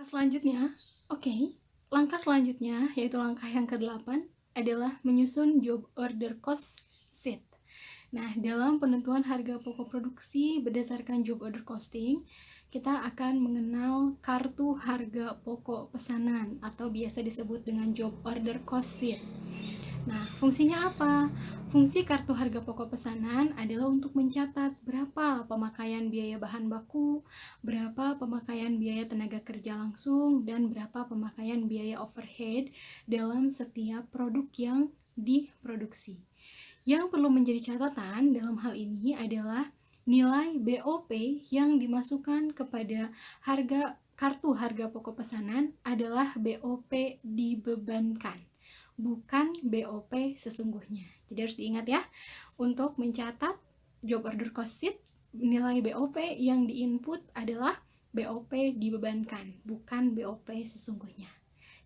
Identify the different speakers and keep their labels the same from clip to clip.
Speaker 1: Selanjutnya, langkah selanjutnya yaitu langkah yang ke-8 adalah menyusun job order cost sheet. Nah, dalam penentuan harga pokok produksi berdasarkan job order costing, kita akan mengenal kartu harga pokok pesanan atau biasa disebut dengan job order cost sheet. Nah, fungsinya apa? Fungsi kartu harga pokok pesanan adalah untuk mencatat berapa pemakaian biaya bahan baku, berapa pemakaian biaya tenaga kerja langsung, dan berapa pemakaian biaya overhead dalam setiap produk yang diproduksi. Yang perlu menjadi catatan dalam hal ini adalah nilai BOP yang dimasukkan kepada kartu harga pokok pesanan adalah BOP dibebankan, bukan BOP sesungguhnya. Jadi harus diingat ya, untuk mencatat job order cost sheet, nilai BOP yang diinput adalah BOP dibebankan, bukan BOP sesungguhnya.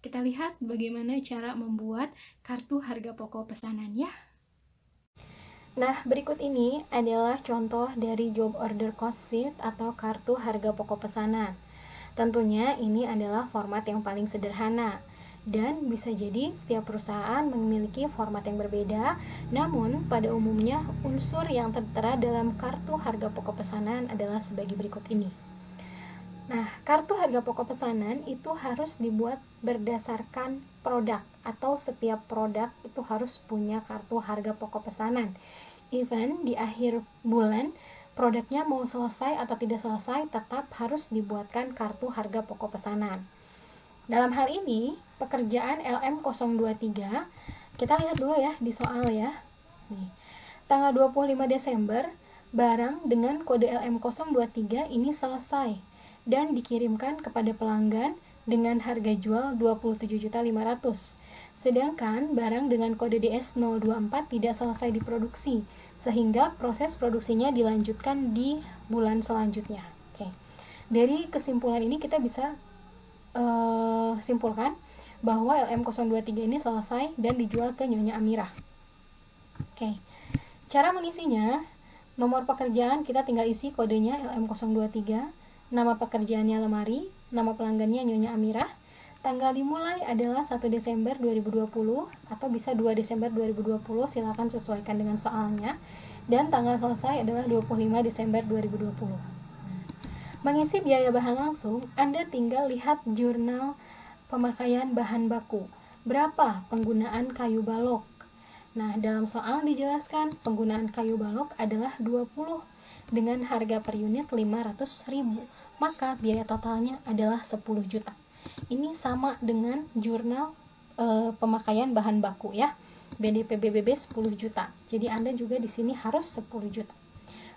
Speaker 1: Kita lihat bagaimana cara membuat kartu harga pokok pesanan ya.
Speaker 2: Nah, berikut ini adalah contoh dari job order cost sheet atau kartu harga pokok pesanan. Tentunya ini adalah format yang paling sederhana, dan bisa jadi setiap perusahaan memiliki format yang berbeda, namun pada umumnya unsur yang tertera dalam kartu harga pokok pesanan adalah sebagai berikut ini. Nah, kartu harga pokok pesanan itu harus dibuat berdasarkan produk, atau setiap produk itu harus punya kartu harga pokok pesanan. Even di akhir bulan, produknya mau selesai atau tidak selesai, tetap harus dibuatkan kartu harga pokok pesanan. Dalam hal ini, pekerjaan LM023, kita lihat dulu ya di soal ya. Nih, tanggal 25 Desember, barang dengan kode LM023 ini selesai dan dikirimkan kepada pelanggan dengan harga jual 27.500.000. Sedangkan barang dengan kode DS024 tidak selesai diproduksi, sehingga proses produksinya dilanjutkan di bulan selanjutnya. Oke. Dari kesimpulan ini kita bisa simpulkan bahwa LM023 ini selesai dan dijual ke Nyonya Amirah. Oke. Cara mengisinya, nomor pekerjaan kita tinggal isi kodenya LM023, nama pekerjaannya lemari, nama pelanggannya Nyonya Amirah. Tanggal dimulai adalah 1 Desember 2020 atau bisa 2 Desember 2020, silakan sesuaikan dengan soalnya. Dan tanggal selesai adalah 25 Desember 2020. Mengisi biaya bahan langsung, Anda tinggal lihat jurnal pemakaian bahan baku. Berapa penggunaan kayu balok? Nah, dalam soal dijelaskan penggunaan kayu balok adalah 20 dengan harga per unit 500.000. Maka biaya totalnya adalah 10 juta. Ini sama dengan jurnal pemakaian bahan baku ya. BDP BBB 10 juta. Jadi Anda juga di sini harus 10 juta.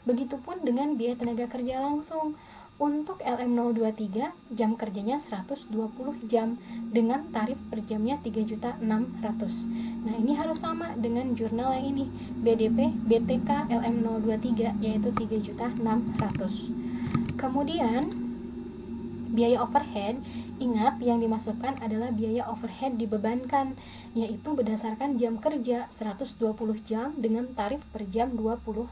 Speaker 2: Begitupun dengan biaya tenaga kerja langsung. Untuk LM023 jam kerjanya 120 jam dengan tarif per jamnya 3.600.000. Nah, ini harus sama dengan jurnal yang ini, BDP BTK LM023 yaitu 3.600.000. Kemudian biaya overhead, ingat yang dimasukkan adalah biaya overhead dibebankan, yaitu berdasarkan jam kerja 120 jam dengan tarif per jam 20.000.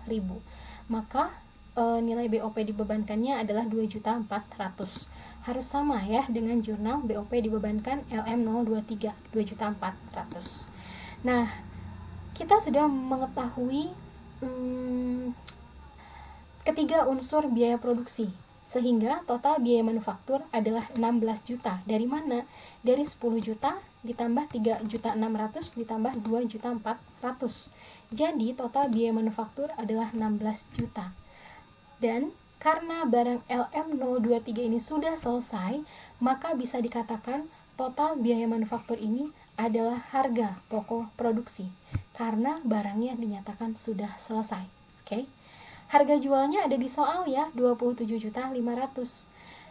Speaker 2: Maka nilai BOP dibebankannya adalah 2.400.000. Harus sama ya dengan jurnal BOP dibebankan LM023 2.400.000. Nah, kita sudah mengetahui ketiga unsur biaya produksi, sehingga total biaya manufaktur adalah 16 juta. Dari mana? Dari 10 juta ditambah 3.600.000 ditambah 2.400.000. Jadi total biaya manufaktur adalah 16 juta. Dan karena barang LM023 ini sudah selesai, maka bisa dikatakan total biaya manufaktur ini adalah harga pokok produksi karena barangnya dinyatakan sudah selesai. Oke. Harga jualnya ada di soal ya, 27.500.000.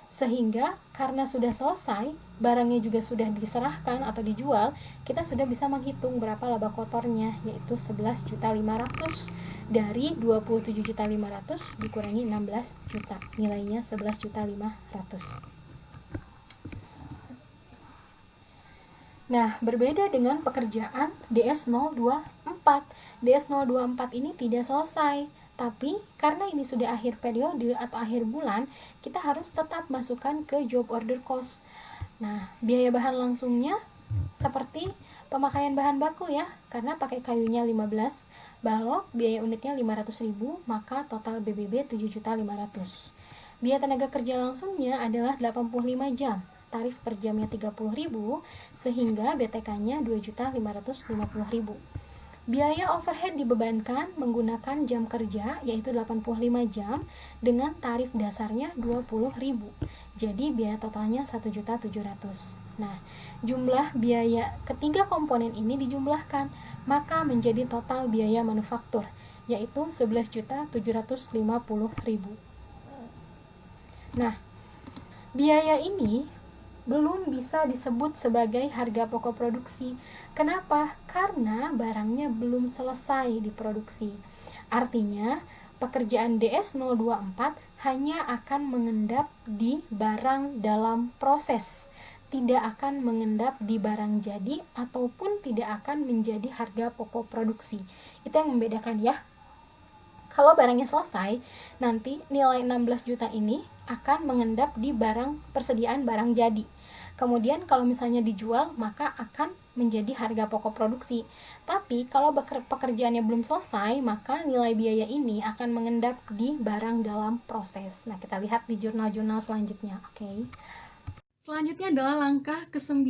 Speaker 2: Sehingga karena sudah selesai, barangnya juga sudah diserahkan atau dijual, kita sudah bisa menghitung berapa laba kotornya, yaitu 11.500.000 dari 27.500.000 dikurangi 16 juta. Nilainya 11.500.000. Nah, berbeda dengan pekerjaan DS024. DS024 ini tidak selesai, tapi karena ini sudah akhir periode atau akhir bulan, kita harus tetap masukkan ke job order cost. Nah, biaya bahan langsungnya seperti pemakaian bahan baku ya, karena pakai kayunya 15 balok, biaya unitnya 500.000, maka total BBB 7.500.000. Biaya tenaga kerja langsungnya adalah 85 jam, tarif per jamnya 30.000, sehingga BTK-nya 2.550.000. Biaya overhead dibebankan menggunakan jam kerja yaitu 85 jam dengan tarif dasarnya 20.000. Jadi biaya totalnya 1.700.000. Nah, jumlah biaya ketiga komponen ini dijumlahkan, maka menjadi total biaya manufaktur yaitu 11.750.000. Nah, biaya ini belum bisa disebut sebagai harga pokok produksi. Kenapa? Karena barangnya belum selesai diproduksi. Artinya, pekerjaan DS024 hanya akan mengendap di barang dalam proses, tidak akan mengendap di barang jadi ataupun tidak akan menjadi harga pokok produksi. Itu yang membedakan ya. Kalau barangnya selesai, nanti nilai 16 juta ini akan mengendap di persediaan barang jadi. Kemudian kalau misalnya dijual, maka akan menjadi harga pokok produksi. Tapi kalau pekerjaannya belum selesai, maka nilai biaya ini akan mengendap di barang dalam proses. Nah, kita lihat di jurnal-jurnal selanjutnya. Oke.
Speaker 1: Selanjutnya adalah langkah ke-9,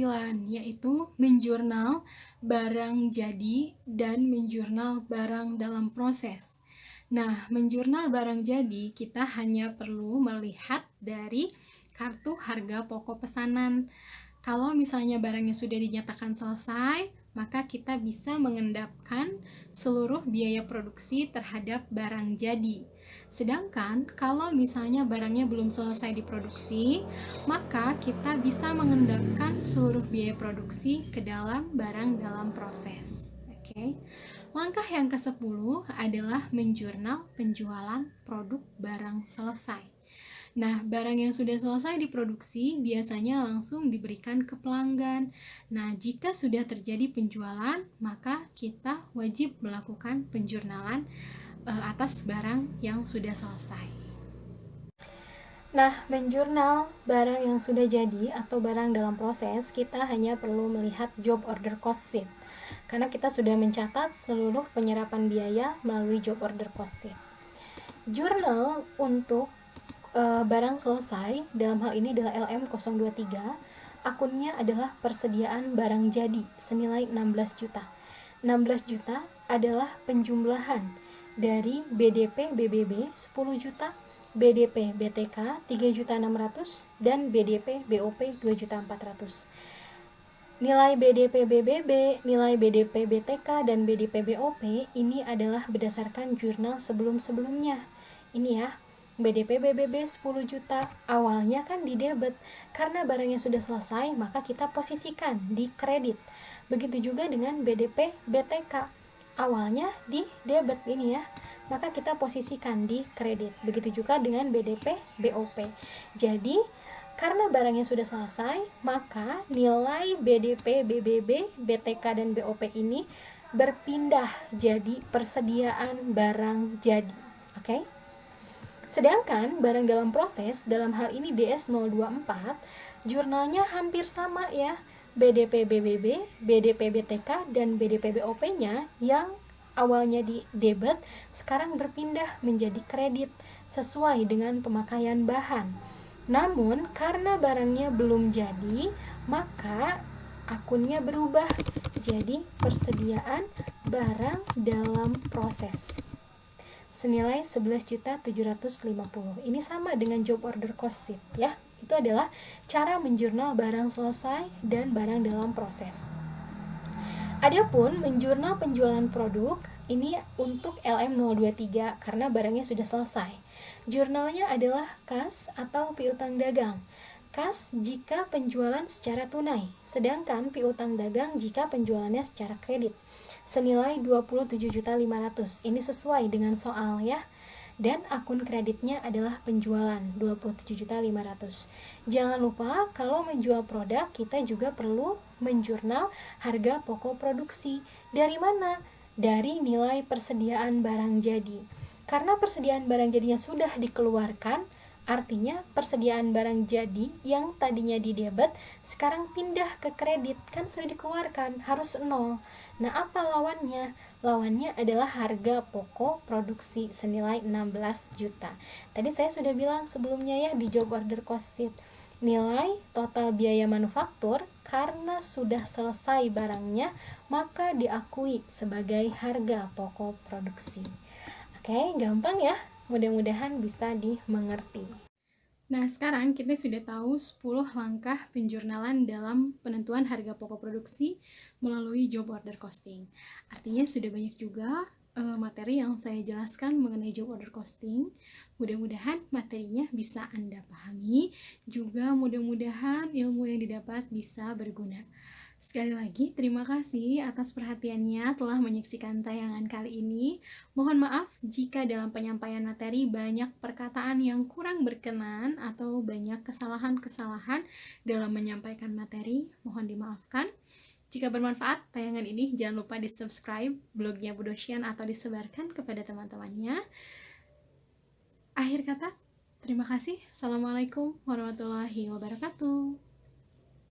Speaker 1: yaitu menjurnal barang jadi dan menjurnal barang dalam proses. Nah, menjurnal barang jadi kita hanya perlu melihat dari kartu harga pokok pesanan. Kalau misalnya barangnya sudah dinyatakan selesai, maka kita bisa mengendapkan seluruh biaya produksi terhadap barang jadi. Sedangkan kalau misalnya barangnya belum selesai diproduksi, maka kita bisa mengendapkan seluruh biaya produksi ke dalam barang dalam proses. Oke. Langkah yang ke-10 adalah menjurnal penjualan produk barang selesai. Nah, barang yang sudah selesai diproduksi biasanya langsung diberikan ke pelanggan. Nah, jika sudah terjadi penjualan, maka kita wajib melakukan penjurnalan atas barang yang sudah selesai.
Speaker 2: Nah, menjurnal barang yang sudah jadi atau barang dalam proses, kita hanya perlu melihat job order cost sheet. Karena kita sudah mencatat seluruh penyerapan biaya melalui job order cost sheet. Jurnal untuk barang selesai, dalam hal ini adalah LM023, akunnya adalah persediaan barang jadi senilai 16 juta. 16 juta adalah penjumlahan dari BDP BBB 10 juta, BDP BTK 3.600.000 dan BDP BOP 2.400.000. Nilai BDP BBB, nilai BDP BTK dan BDP BOP ini adalah berdasarkan jurnal sebelum-sebelumnya. Ini ya. BDP BBB 10 juta awalnya kan di debit, karena barangnya sudah selesai maka kita posisikan di kredit. Begitu juga dengan BDP BTK awalnya di debit ini ya, maka kita posisikan di kredit. Begitu juga dengan BDP BOP. Jadi karena barangnya sudah selesai, maka nilai BDP BBB BTK dan BOP ini berpindah jadi persediaan barang jadi. Oke? Sedangkan barang dalam proses, dalam hal ini DS024, jurnalnya hampir sama ya. BDP BBB, BDP BTK, dan BDP BOP-nya yang awalnya di debit, sekarang berpindah menjadi kredit sesuai dengan pemakaian bahan. Namun, karena barangnya belum jadi, maka akunnya berubah jadi persediaan barang dalam proses senilai 11.750.000. Ini sama dengan job order cost sheet ya. Itu adalah cara menjurnal barang selesai dan barang dalam proses. Adapun menjurnal penjualan produk ini untuk LM023 karena barangnya sudah selesai. Jurnalnya adalah kas atau piutang dagang. Kas jika penjualan secara tunai, sedangkan piutang dagang jika penjualannya secara kredit. Senilai 27.500.000. Ini sesuai dengan soal ya. Dan akun kreditnya adalah penjualan 27.500.000. Jangan lupa kalau menjual produk kita juga perlu menjurnal harga pokok produksi. Dari mana? Dari nilai persediaan barang jadi. Karena persediaan barang jadinya sudah dikeluarkan, Artinya persediaan barang jadi yang tadinya di debit sekarang pindah ke kredit, kan sudah dikeluarkan, harus nol. Nah, apa lawannya? Lawannya adalah harga pokok produksi senilai 16 juta. Tadi saya sudah bilang sebelumnya ya di job order cost sheet. Nilai total biaya manufaktur karena sudah selesai barangnya maka diakui sebagai harga pokok produksi. Oke, gampang ya. Mudah-mudahan bisa dimengerti.
Speaker 1: Nah, sekarang kita sudah tahu 10 langkah penjurnalan dalam penentuan harga pokok produksi melalui job order costing. Artinya sudah banyak juga materi yang saya jelaskan mengenai job order costing. Mudah-mudahan materinya bisa Anda pahami, juga mudah-mudahan ilmu yang didapat bisa berguna. Sekali lagi, terima kasih atas perhatiannya telah menyaksikan tayangan kali ini. Mohon maaf jika dalam penyampaian materi banyak perkataan yang kurang berkenan atau banyak kesalahan-kesalahan dalam menyampaikan materi. Mohon dimaafkan. Jika bermanfaat tayangan ini, jangan lupa di-subscribe blognya Budosian atau disebarkan kepada teman-temannya. Akhir kata, terima kasih. Assalamualaikum warahmatullahi wabarakatuh.